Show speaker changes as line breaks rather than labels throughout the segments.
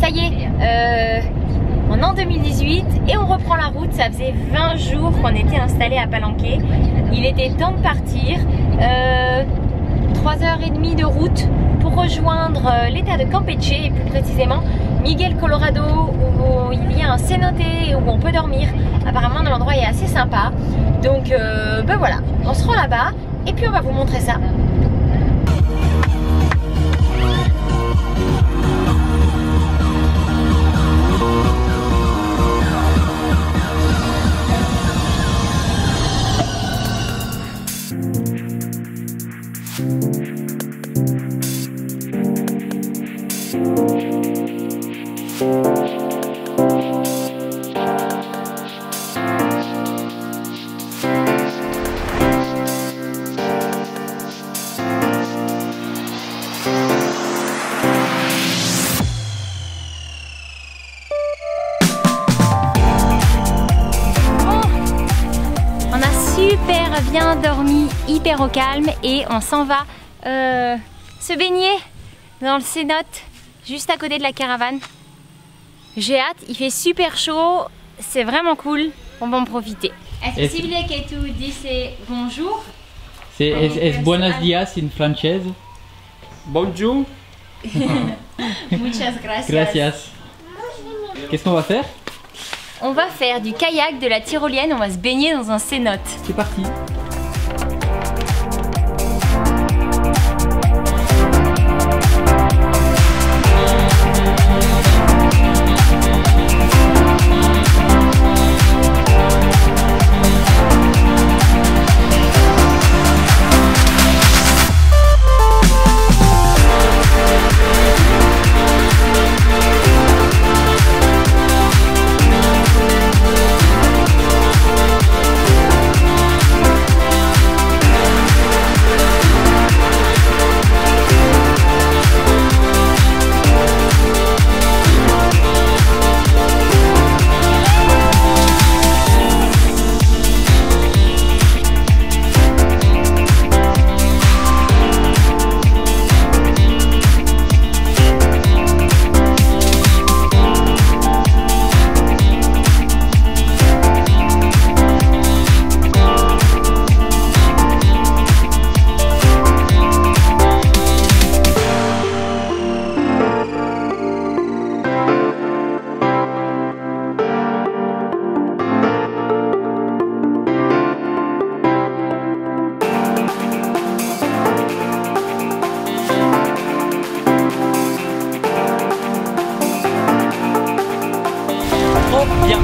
ça y est, on est en 2018 et on reprend la route. Ça faisait 20 jours qu'on était installé à Palenque. Il était temps de partir. 3h30 de route pour rejoindre l'état de Campeche et plus précisément Miguel Colorado, où il y a un cenote où on peut dormir. Apparemment l'endroit est assez sympa. Donc ben voilà, on se rend là-bas et puis on va vous montrer ça. Super bien dormi, hyper au calme et on s'en va se baigner dans le cenote juste à côté de la caravane. J'ai hâte, il fait super chaud, c'est vraiment cool, on va en profiter. Es posible que tu dices bonjour?
Es buenos días en francés.
Bonjour.
Muchas gracias.
Gracias. Qu'est-ce qu'on va faire?
On va faire du kayak, de la tyrolienne, on va se baigner dans un cenote.
C'est parti. Bien.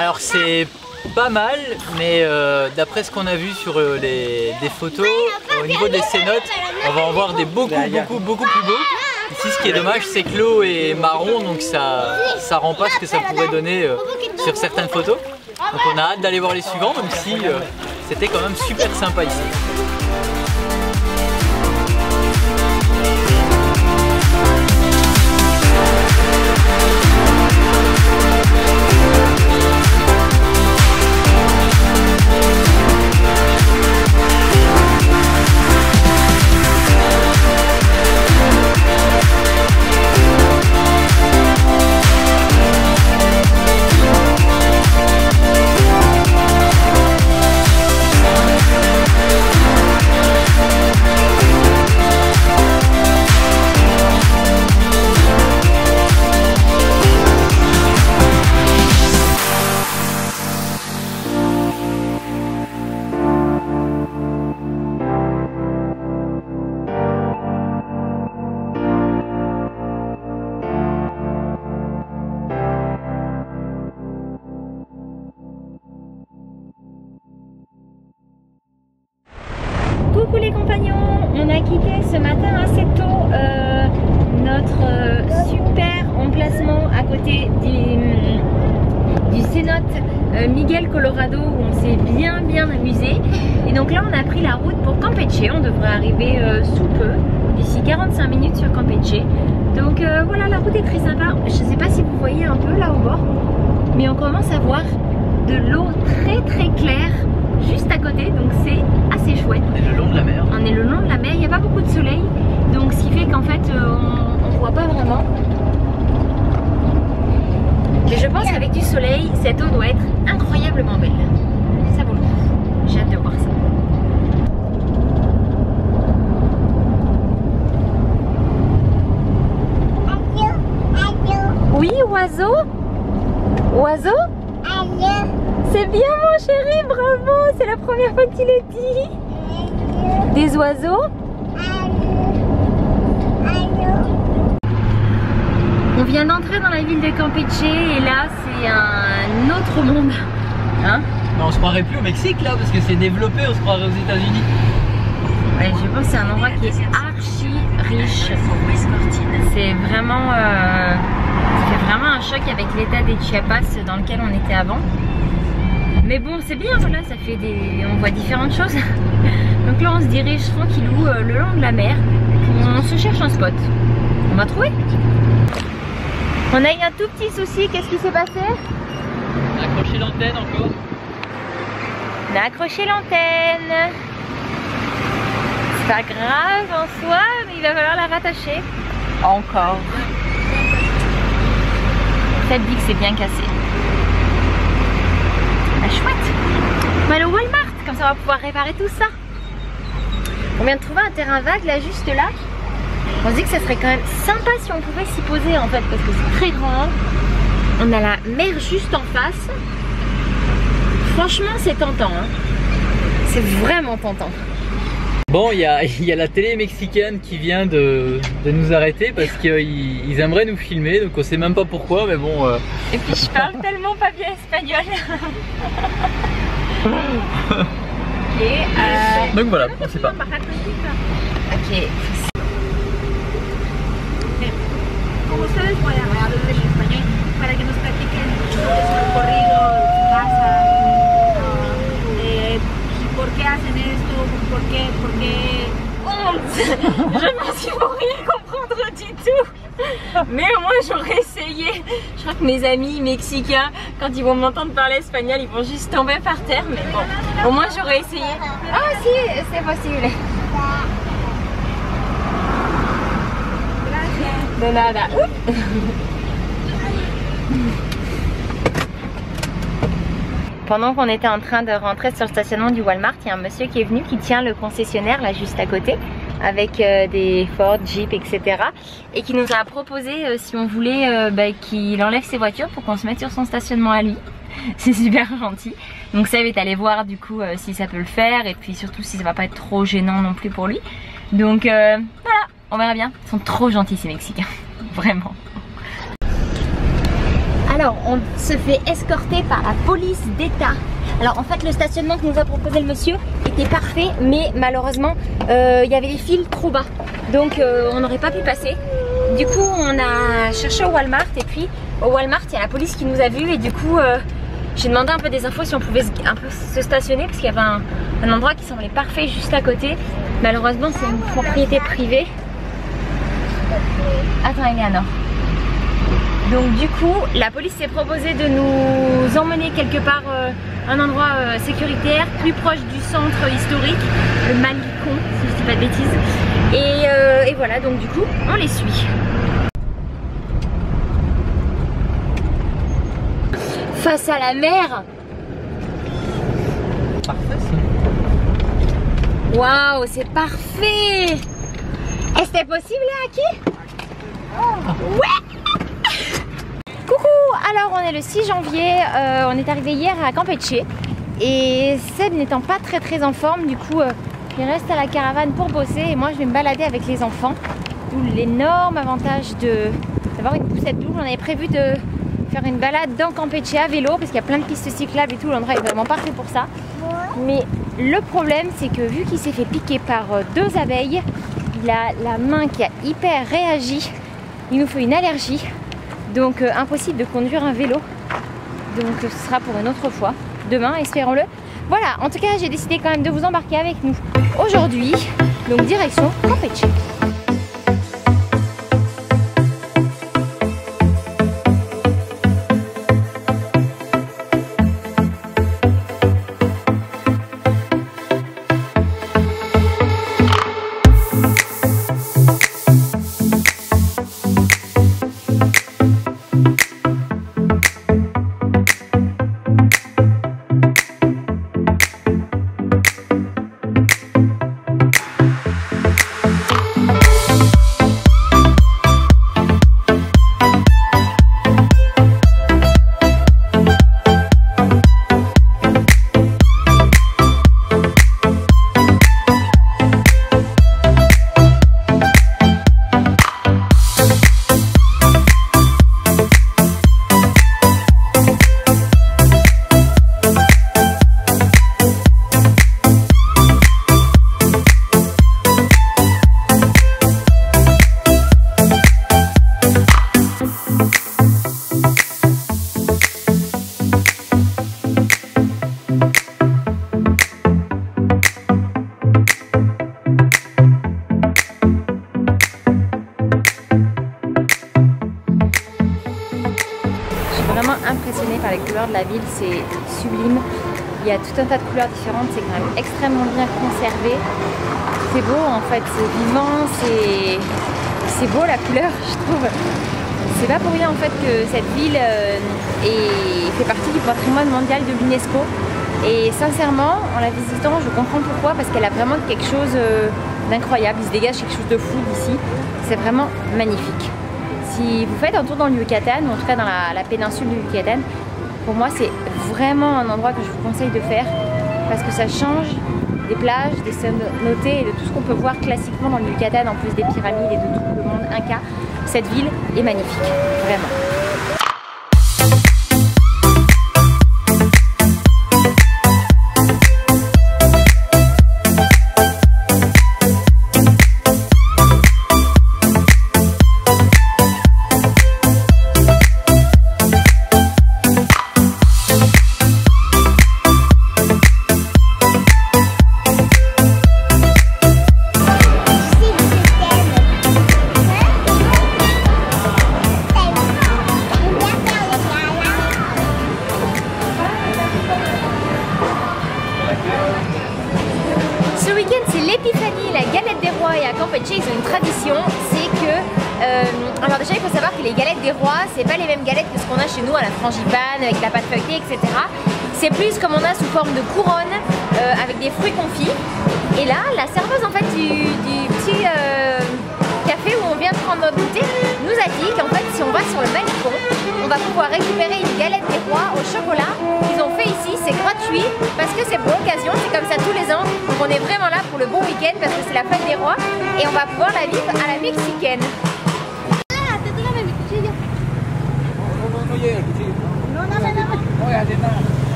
Alors c'est pas mal, mais d'après ce qu'on a vu sur des photos, au niveau des cénotes, on va en voir des beaucoup plus beaux. Ici ce qui est dommage c'est que l'eau est marron, donc ça rend pas ce que ça pourrait donner sur certaines photos. Donc on a hâte d'aller voir les suivants, même si c'était quand même super sympa ici.
Coucou les compagnons, on a quitté ce matin assez tôt notre super emplacement à côté du cénote Miguel Colorado où on s'est bien amusé. Et donc là on a pris la route pour Campeche, on devrait arriver sous peu, d'ici 45 minutes sur Campeche. Donc voilà, la route est très sympa, je sais pas si vous voyez un peu là au bord, mais on commence à voir de l'eau très claire juste à côté, donc c'est assez chouette.
On est le long de la mer.
On est le long de la mer, il n'y a pas beaucoup de soleil, donc ce qui fait qu'en fait on ne voit pas vraiment. Mais je pense qu'avec du soleil, cette eau doit être incroyablement belle. Ça vaut le coup, j'ai hâte de voir ça. Oui, oiseau? Oiseau? C'est bien mon chéri, bravo! C'est la première fois que tu le dis. Des oiseaux? On vient d'entrer dans la ville de Campeche et là c'est un autre monde. Hein?
Non, on se croirait plus au Mexique là parce que c'est développé, on se croirait aux États-Unis.
Ouais, je pense que c'est un endroit qui est archi riche. C'est vraiment un choc avec l'état des Chiapas dans lequel on était avant. Mais bon, c'est bien, voilà, ça fait on voit différentes choses. Donc là, on se dirige tranquillou le long de la mer. On se cherche un spot. On va trouver. On a eu un tout petit souci. Qu'est-ce qui s'est passé?
On a accroché l'antenne encore.
On a accroché l'antenne. C'est pas grave en soi, mais il va falloir la rattacher. Encore. Ça te dit que c'est bien cassé. Ah, chouette. On va aller au Walmart, comme ça on va pouvoir réparer tout ça. On vient de trouver un terrain vague là, juste là. On se dit que ça serait quand même sympa si on pouvait s'y poser en fait, parce que c'est très grand. On a la mer juste en face. Franchement c'est tentant, hein. C'est vraiment tentant.
Bon, il y a la télé mexicaine qui vient de nous arrêter parce qu'ils aimeraient nous filmer, donc on sait même pas pourquoi, mais bon.
Et puis je parle tellement pas bien espagnol. Ok.
Donc voilà, on sait pas.
Ok.
Como ustedes pueden hablar en español para que nos platiquen su recorrido, su casa, por qué hacen esto, por qué.
Je pense qu'ils vont rien comprendre du tout. Mais au moins j'aurais essayé. Je crois que mes amis mexicains, quand ils vont m'entendre parler espagnol, ils vont juste tomber par terre. Mais bon, au moins j'aurais essayé. Ah si, c'est possible. De nada. Pendant qu'on était en train de rentrer sur le stationnement du Walmart, il y a un monsieur qui est venu, qui tient le concessionnaire là juste à côté, avec des Ford, Jeep, etc. Et qui nous a proposé si on voulait qu'il enlève ses voitures pour qu'on se mette sur son stationnement à lui. C'est super gentil. Donc Seb est allé voir du coup si ça peut le faire, et puis surtout si ça va pas être trop gênant non plus pour lui. Donc voilà, on verra bien. Ils sont trop gentils ces Mexicains, vraiment. Alors on se fait escorter par la police d'État. Alors en fait le stationnement que nous a proposé le monsieur était parfait, mais malheureusement il y avait des fils trop bas, donc on n'aurait pas pu passer. Du coup on a cherché au Walmart, et puis au Walmart il y a la police qui nous a vus, et du coup j'ai demandé un peu des infos si on pouvait un peu se stationner, parce qu'il y avait un endroit qui semblait parfait juste à côté. Malheureusement c'est une propriété privée. Attends Eleanor. Donc du coup, la police s'est proposé de nous emmener quelque part, un endroit sécuritaire, plus proche du centre historique, le Malecón, si je dis pas de bêtises. Et voilà, donc du coup, on les suit. Face à la mer.
Parfait ça.
Waouh, c'est parfait. Est-ce que c'est possible aquí? Ouais. Coucou, alors on est le 6 janvier, on est arrivé hier à Campeche, et Seb n'étant pas très en forme, du coup il reste à la caravane pour bosser, et moi je vais me balader avec les enfants. D'où l'énorme avantage d'avoir une poussette double. On avait prévu de faire une balade dans Campeche à vélo parce qu'il y a plein de pistes cyclables et tout, l'endroit est vraiment parfait pour ça. Mais le problème c'est que vu qu'il s'est fait piquer par 2 abeilles, il a la main qui a hyper réagi, il nous faut une allergie, donc impossible de conduire un vélo. Donc ce sera pour une autre fois, demain espérons-le. Voilà, en tout cas j'ai décidé quand même de vous embarquer avec nous aujourd'hui, donc direction Campeche. Impressionné par les couleurs de la ville, c'est sublime. Il y a tout un tas de couleurs différentes, c'est quand même extrêmement bien conservé. C'est beau en fait, c'est vivant, c'est beau la couleur, je trouve. C'est pas pour rien en fait que cette ville fait partie du patrimoine mondial de l'UNESCO. Et sincèrement, en la visitant, je comprends pourquoi, parce qu'elle a vraiment quelque chose d'incroyable. Il se dégage quelque chose de fou d'ici. C'est vraiment magnifique. Si vous faites un tour dans le Yucatan, ou en tout cas dans la péninsule du Yucatan, pour moi c'est vraiment un endroit que je vous conseille de faire parce que ça change des plages, des cénotes et de tout ce qu'on peut voir classiquement dans le Yucatan, en plus des pyramides et de tout le monde inca. Cette ville est magnifique, vraiment. L'épiphanie, la galette des rois, et à Campeche ils ont une tradition, c'est que alors déjà il faut savoir que les galettes des rois c'est pas les mêmes galettes que ce qu'on a chez nous à la frangipane avec la pâte feuilletée, etc. C'est plus comme on a sous forme de couronne avec des fruits confits. Et là la serveuse en fait du petit café où on vient de prendre notre goûter nous a dit qu'en fait si on va sur le balcon on va pouvoir récupérer une galette des rois au chocolat qu'ils ont fait ici. C'est gratuit parce que c'est pour l'occasion, c'est comme ça tous les ans. Donc on est vraiment là pour le bon week-end parce que c'est la fête des rois et on va pouvoir la vivre à la mexicaine.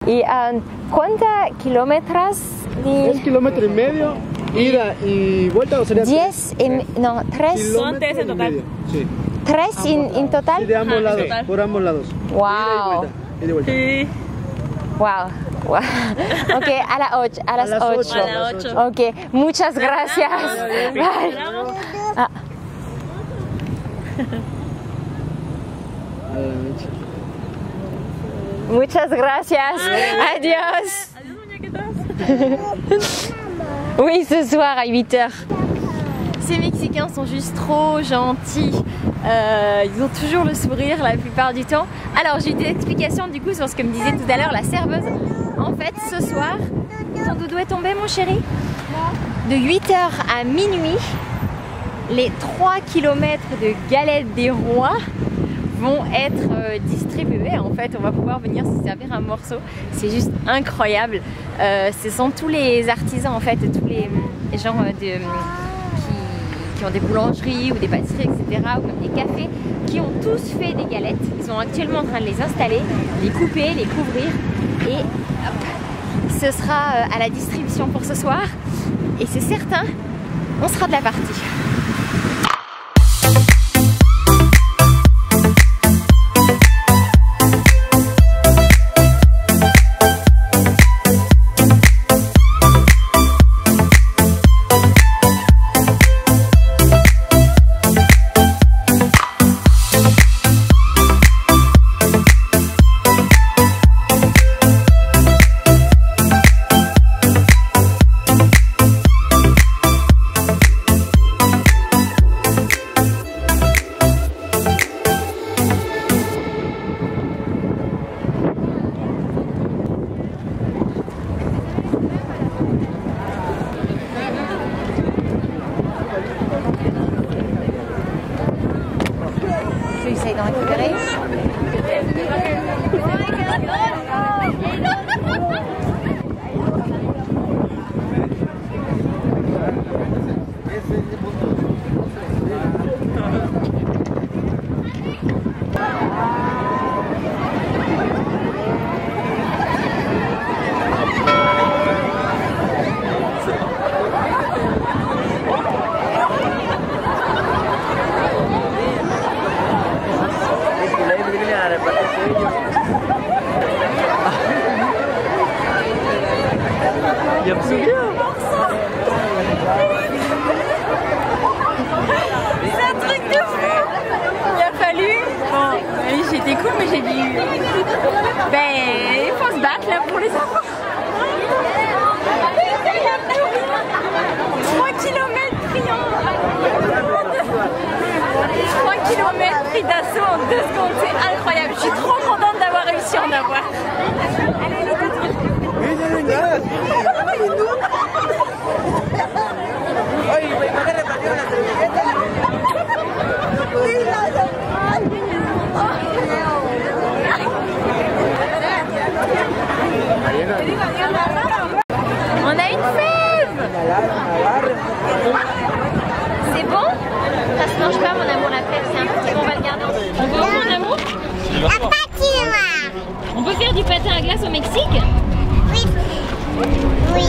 ¿Y cuántos kilómetros?
3,5 kilómetros. Ida y vuelta, o sería
10 no, 3.
Son 3 en total.
Sí.
3 en total.
Sí, de ambos lados,
total.
por ambos lados.
Wow.
Ida y vuelta.
Sí.
Wow. Wow. Ok, a las 8. A las 8.
A las 8.
Ok, muchas gracias. Bye. Ah. Muchas gracias. Adiós.
Adiós, muñequitas.
Oui, ce soir à 8h. Ces Mexicains sont juste trop gentils. Ils ont toujours le sourire la plupart du temps. Alors j'ai eu des explications du coup sur ce que me disait tout à l'heure la serveuse. En fait, ce soir, ton doudou est tombé mon chéri. De 8h à minuit, les 3 km de galettes des rois vont être distribués. En fait, on va pouvoir venir se servir un morceau. C'est juste incroyable. Ce sont tous les artisans en fait, tous les gens qui ont des boulangeries ou des pâtisseries, etc., ou même des cafés, qui ont tous fait des galettes. Ils sont actuellement en train de les installer, les couper, les couvrir, et hop, ce sera à la distribution pour ce soir. Et c'est certain, on sera de la partie. J'essaye d'en récupérer.
Il y a plus bien.
C'est un truc de fou. Il a fallu. Bon, oui, j'étais cool, mais j'ai dû. Ben, il faut se battre là pour les enfants. 3 km triant. 3 km pris d'assaut en 2 secondes, c'est incroyable. Je suis trop contente d'avoir réussi à en avoir. Allez, les deux trucs. On a une fève. C'est bon? Ça se mange pas mon amour la fève, c'est un petit peu, on va le garder. On peut mon amour? On peut faire du patin à glace au Mexique?
Oui. Oui.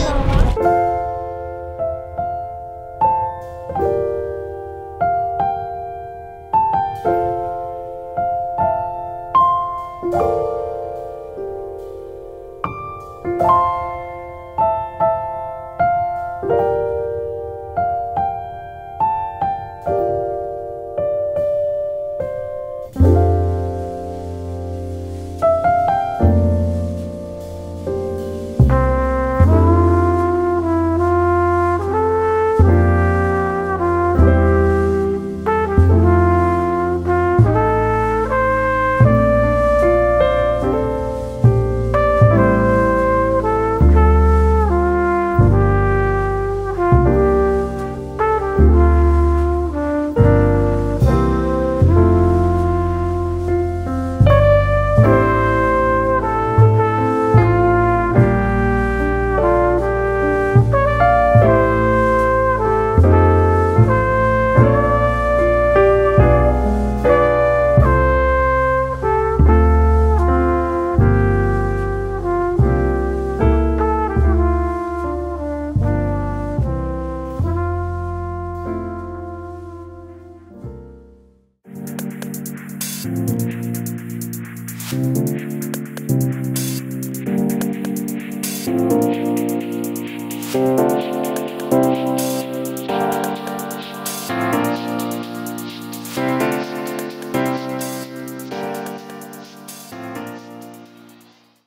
Thank you.